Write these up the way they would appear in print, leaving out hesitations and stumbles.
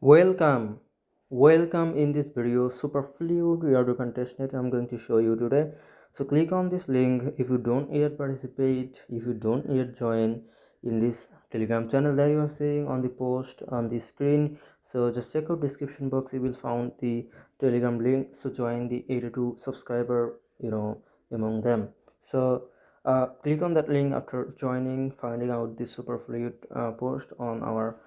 Welcome in this video SuperFluid we are the contestant I'm going to show you today. So click on this link if you don't yet participate, if you don't yet join in this telegram channel that you are seeing on the post on the screen. So just check out description box, you will find the telegram link, so join the 82 subscriber among them. So click on that link after joining, finding out the SuperFluid post on our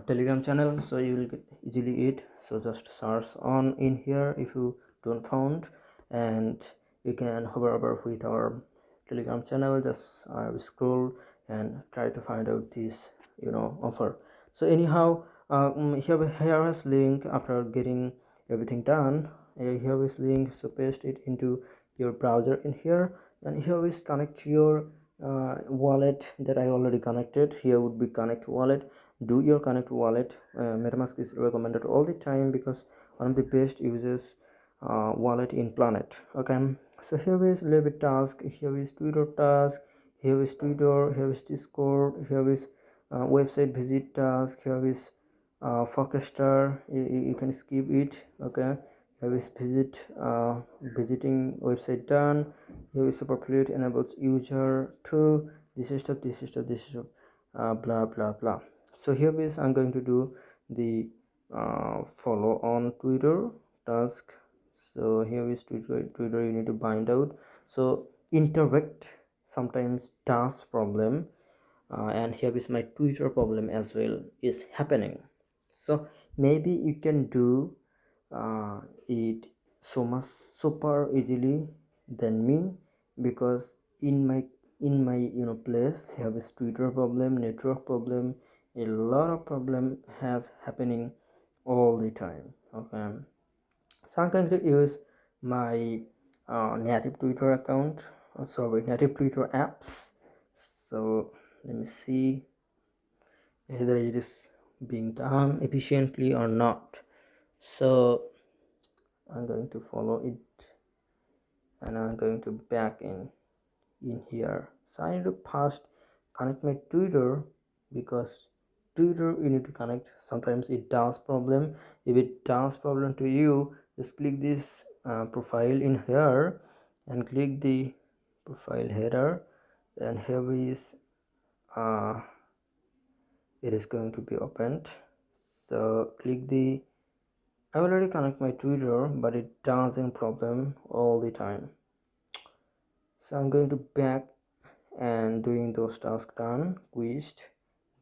telegram channel, so you will get easily it. So just search on in here if you don't found, and you can hover over with our telegram channel, just scroll and try to find out this offer. So anyhow, here is link. After getting everything done, here is link, so paste it into your browser in here, and here is connect your wallet that I already connected. Here would be connect wallet. Do your connect wallet. MetaMask is recommended all the time because one of the best uses wallet in planet. Okay, so here is Levit task, here is Twitter task, here is Twitter, here is Discord, here is website visit task, here is Forecaster. You can skip it. Okay, here is visiting website done. Here is SuperFluid enables user to this is stuff, blah blah blah. So here is I'm going to do the follow on Twitter task. So here is Twitter you need to bind out. So interact sometimes task problem, and here is my Twitter problem as well is happening. So maybe you can do it so much super easily than me, because in my place have a Twitter problem, network problem, a lot of problem has happening all the time. Okay, so I'm going to use my native Twitter account, native Twitter apps. So let me see whether it is being done efficiently or not. So I'm going to follow it, and I'm going to back in here. So I need to first connect my Twitter, because Twitter you need to connect. Sometimes it does problem. If it does problem to you, just click this profile in here and click the profile header, and here is it is going to be opened. So click the I already connect my Twitter, but it doesn't problem all the time. So I'm going to back and doing those tasks done quest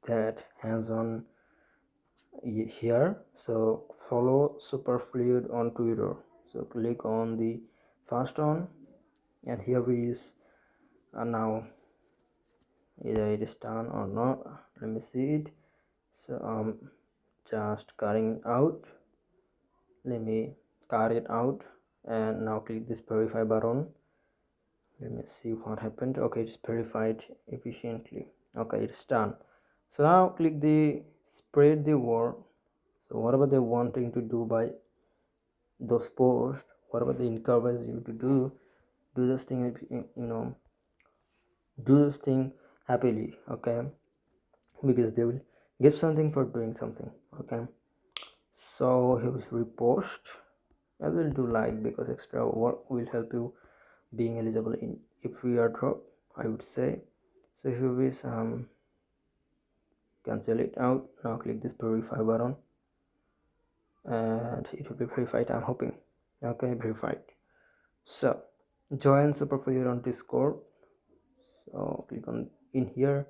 that hands on here. So follow SuperFluid on Twitter. So click on the first one, and here is now either it is done or not. Let me see it. So just cutting out. Let me cut it out, and now click this verify button. Let me see what happened. Okay, it's verified efficiently. Okay, it's done. So now click the spread the word. So whatever they wanting to do by those posts, whatever they encourage you to do this thing, do this thing happily. Okay, because they will get something for doing something. Okay, so here is repost. I will do like, because extra work will help you being eligible in if we are drop, I would say. So here is cancel it out. Now click this verify button, and it will be verified, I'm hoping. Okay, verified. So join SuperFluid on Discord. So click on in here,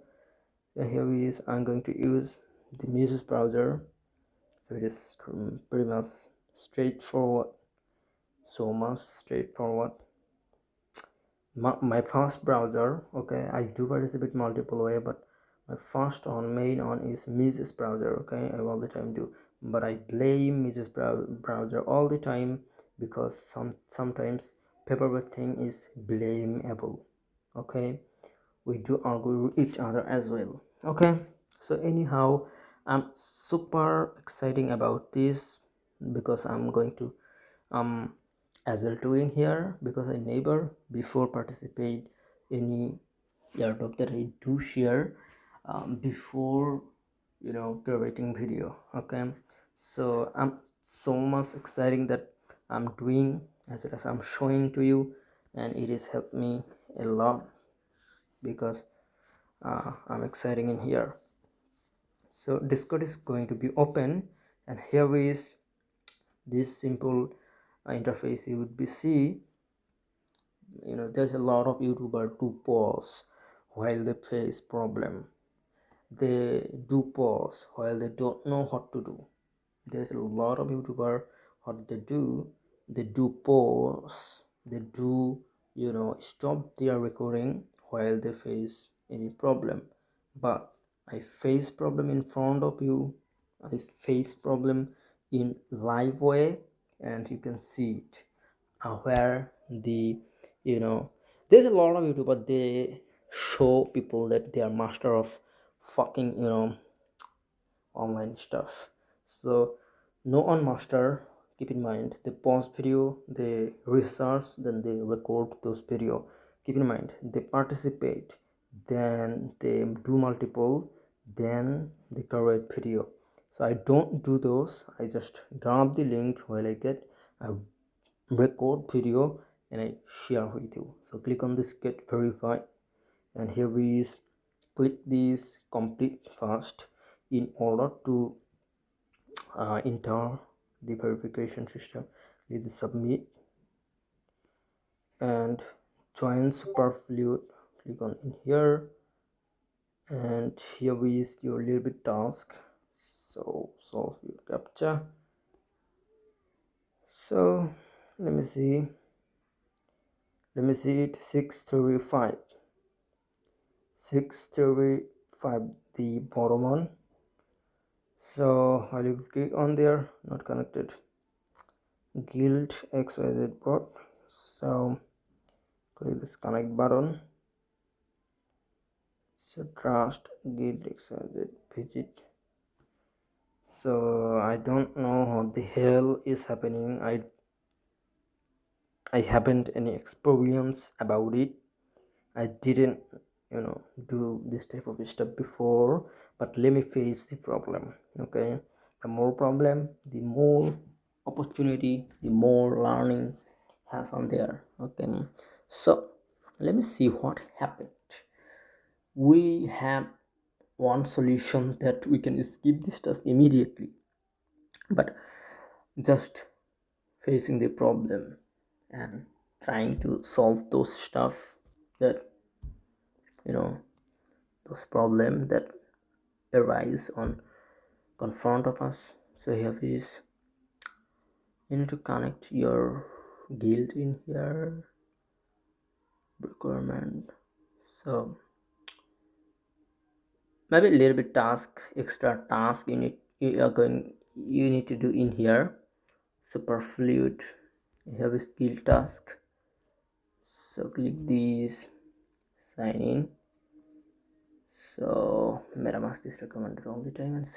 and here is I'm going to use the Mises browser. So it is pretty much straightforward, so much straightforward. My first browser, okay, I do participate multiple way, but my first on main on is Mises browser. Okay, I all the time do, but I blame Mises browser all the time, because sometimes paperwork thing is blameable. Okay, we do argue with each other as well. Okay, so anyhow, I'm super exciting about this, because I'm going to as well doing here, because I never before participate any airdrop that I do share before creating video. Okay, So I'm so much exciting that I'm doing as well as I'm showing to you, and it has helped me a lot because I'm exciting in here. So Discord is going to be open, and here is this simple interface. You would be see, there's a lot of YouTuber do pause while they face problem. They do pause while they don't know what to do. There's a lot of YouTuber, what they do pause, they do stop their recording while they face any problem. But I face problem in front of you, I face problem in live way, and you can see it where you know there's a lot of YouTuber, they show people that they are master of fucking online stuff. So no on master, keep in mind, they pause video, they research, then they record those video. Keep in mind, they participate, then they do multiple, then they create video. So I don't do those. I just grab the link while I get a record video and I share with you. So click on this get verified, and here we is click this complete fast in order to enter the verification system. Hit submit and join SuperFluid. Click on in here, and here is your little bit task. So solve your captcha. So let me see it. 635 the bottom one. So I will click on there, not connected, guild xyz bot. So click this connect button. So trust guild xyz visit. So I don't know what the hell is happening. I haven't any experience about it. I didn't do this type of stuff before, but let me face the problem. Okay, the more problem, the more opportunity, the more learning has on there. Okay, so let me see what happened. We have one solution that we can skip this task immediately, but just facing the problem and trying to solve those stuff that those problems that arise on confront of us. So here is, you need to connect your guild in here, requirement. So maybe a little bit extra task you need to do in here. SuperFluid, you have a skill task. So click this, sign in. So MetaMask is recommended all the time, and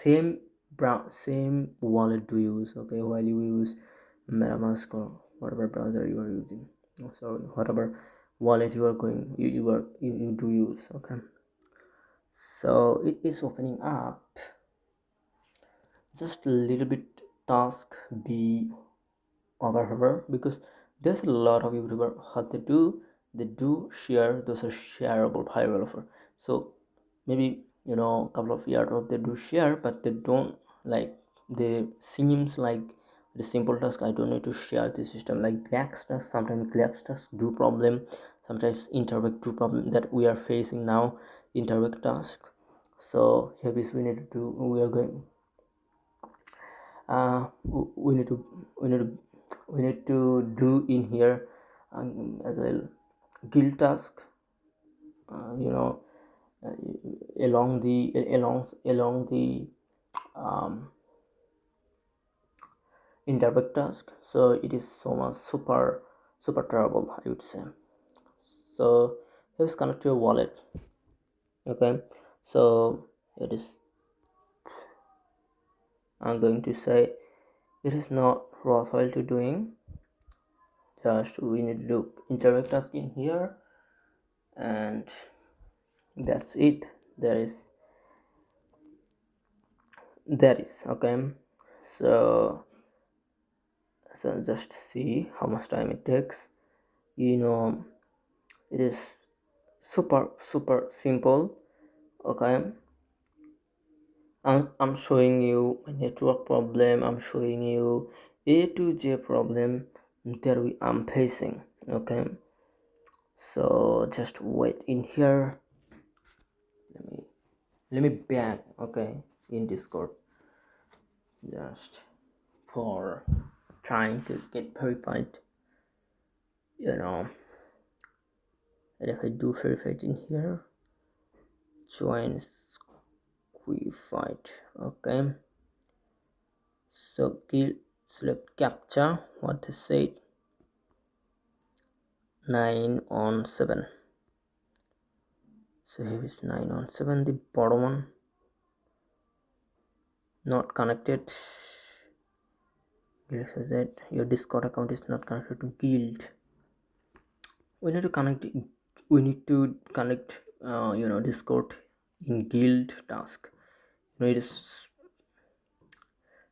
same wallet to use. Okay, while you use MetaMask or whatever browser you are using, whatever wallet you are going you do use. Okay, so it is opening up. Just a little bit task be over because there's a lot of YouTuber what they do share, those are shareable viral offer. So maybe a couple of years of they do share, but they don't like, they seems like the simple task. I don't need to share the system like Glax task. Sometimes Glax task do problem, sometimes interact do problem that we are facing now, interact task. So here is we need to do, we are going we need to do in here as well guild task, you know uh, along the um, indirect task. So it is so much super terrible, I would say. So let's connect to your wallet. Okay, so it is, I'm going to say it is not worthwhile to doing. Just we need to do indirect task in here, and that's it. There is okay. So just see how much time it takes. You know, it is super simple. Okay, I'm showing you a network problem. I'm showing you A to J problem that I'm facing. Okay, so just wait in here. Let me back. Okay, in Discord, just for trying to get verified. You know, and if I do verified in here, join fight. Okay, so select captcha. What they said, 9 on 7. So here is 9 on 7, the bottom one, not connected. Guild says that your Discord account is not connected to Guild. We need to connect Discord in Guild task. It is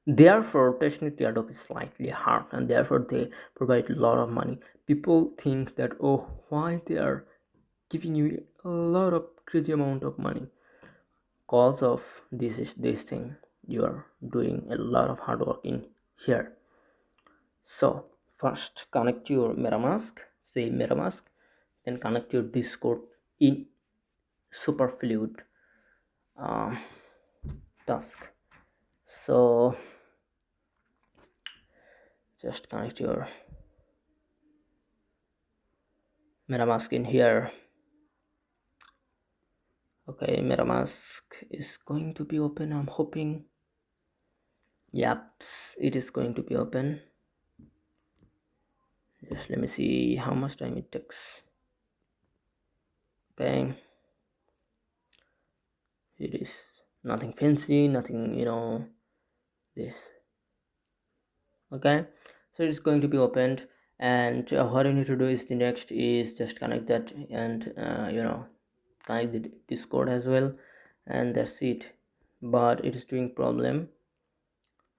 therefore technically Adobe is slightly hard, and therefore they provide a lot of money. People think that, oh, why they are giving you a lot of crazy amount of money? Cause of this thing, you are doing a lot of hard work in here. So first connect your MetaMask, say MetaMask, then connect your Discord in SuperFluid task. So just connect your MetaMask in here. Okay, MetaMask is going to be open, I'm hoping. Yep, it is going to be open. Just let me see how much time it takes. Okay, it is nothing fancy, nothing, this. Okay, so it's going to be opened, and what you need to do is the next is just connect that, and connect the Discord as well, and that's it. But it is doing problem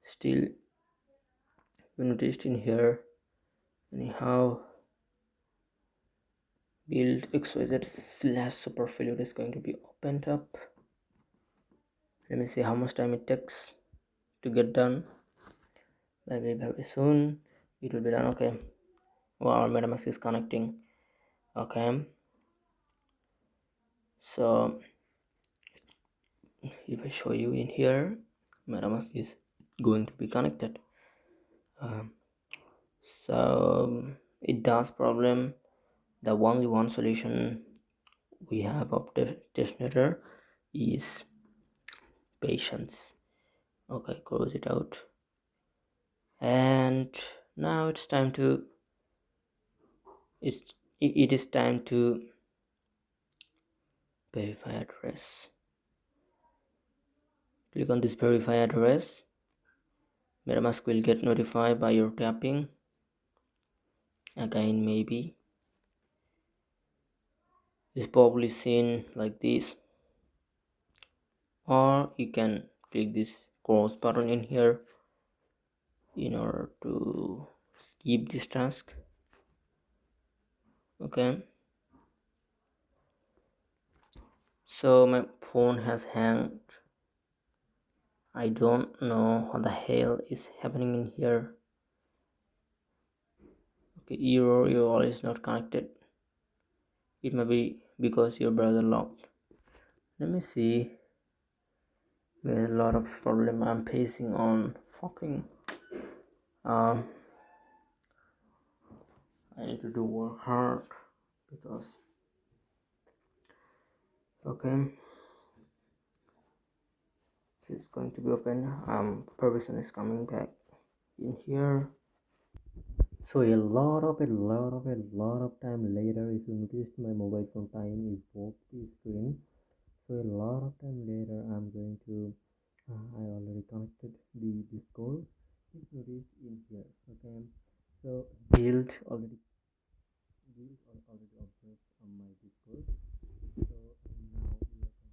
still. You noticed in here anyhow. Build xyz/superfluid is going to be opened up. Let me see how much time it takes to get done. Maybe very soon it will be done. Okay, well, our MetaMask is connecting. Okay, so if I show you in here, MetaMask is going to be connected. So it does problem. The only one solution we have of testnetter is patience. Okay, close it out, and now it's time to it is time to verify address. Click on this verify address. MetaMask will get notified by your tapping. Again, maybe it's probably seen like this, or you can click this cross button in here in order to skip this task. Okay, so my phone has hanged. I don't know what the hell is happening in here. Okay, error, your wallet is not connected. It may be because your browser locked. Let me see. There's a lot of problem I'm facing on fucking I need to do work hard because okay, it's going to be open. Permission is coming back in here. So a lot of time later, if you noticed, my mobile phone time is both the screen. So a lot of time later, I'm going to I already connected the Discord. If you notice in here, okay, so guild already observed on my Discord. So now we are going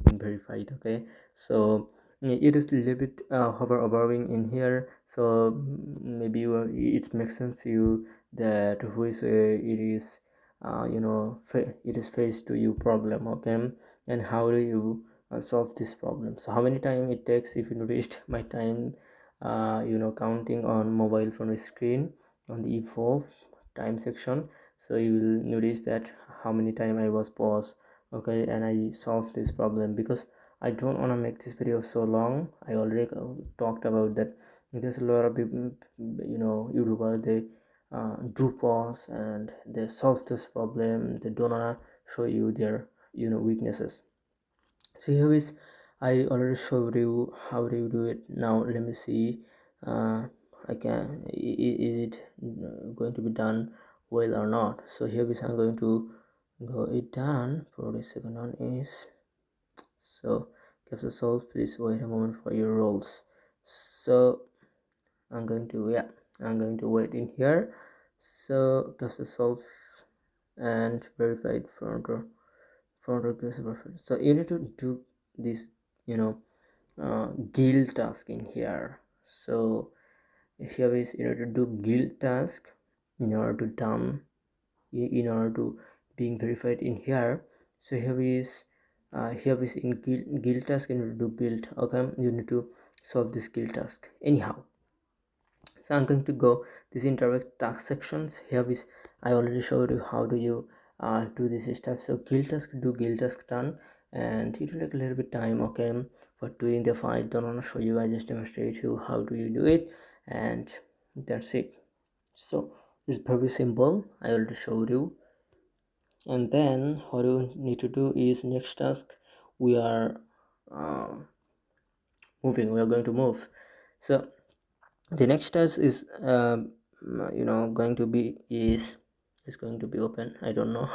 to go verified. Okay, so it is a little bit hovering in here, so maybe it makes sense to you that who is it is it is faced to you problem. Okay, and how do you solve this problem? So how many time it takes? If you noticed my time counting on mobile phone screen on the info time section, so you will notice that how many time I was paused. Okay, and I solved this problem because I don't want to make this video so long. I already talked about that there's a lot of people, YouTuber, they do pause and they solve this problem. They don't want to show you their weaknesses. So here is, I already showed you how do you do it. Now let me see, I can, is it going to be done well or not. So here is, I'm going to go it done. For the second one is, so capture solve, please wait a moment for your roles. So I'm going to, I'm going to wait in here. So capture solve and verified further perfect. So you need to do this, you know guild task in here. So here is, you need to do guild task in order to done, in order to being verified in here. So here is in guild task, you need to do guild. Okay, you need to solve this guild task anyhow. So I'm going to go this interact task sections. Here is, I already showed you how do you do this stuff. So guild task, do guild task done, and it will take a little bit time. Okay, for doing the file, don't want to show you, I just demonstrate you how do you do it, and that's it. So it's very simple, I already showed you. And then what you need to do is, next task we are we are going to move. So the next task is going to be is going to be open. I don't know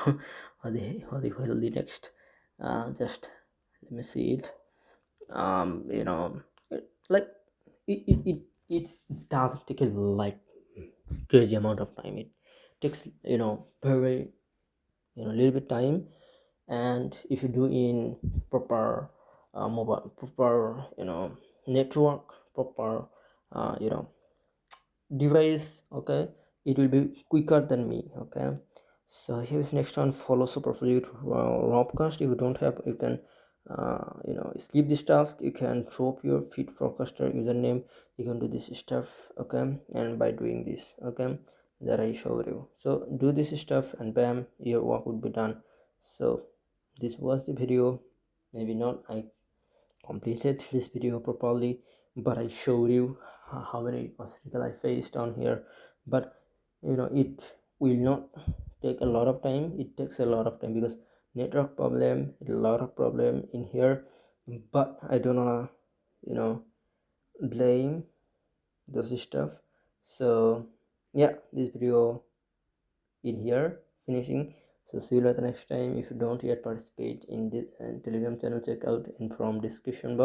what the will the next, just let me see it. Like it doesn't take a like crazy amount of time. It takes very little bit time. And if you do in proper mobile, proper network, proper uh, you know device, okay, it will be quicker than me. Okay, so here's next one, follow SuperFluid Robcast. If you don't have, you can skip this task. You can drop your feed forecaster username, you can do this stuff. Okay, and by doing this, okay, that I showed you, so do this stuff and bam, your work would be done. So this was the video. Maybe not I completed this video properly, but I showed you how many obstacles I faced on here. But it will not take a lot of time. It takes a lot of time because network problem, a lot of problem in here. But I don't wanna blame those stuff. So yeah, this video in here finishing. So see you later next time. If you don't yet participate in this Telegram channel, check out in from description box.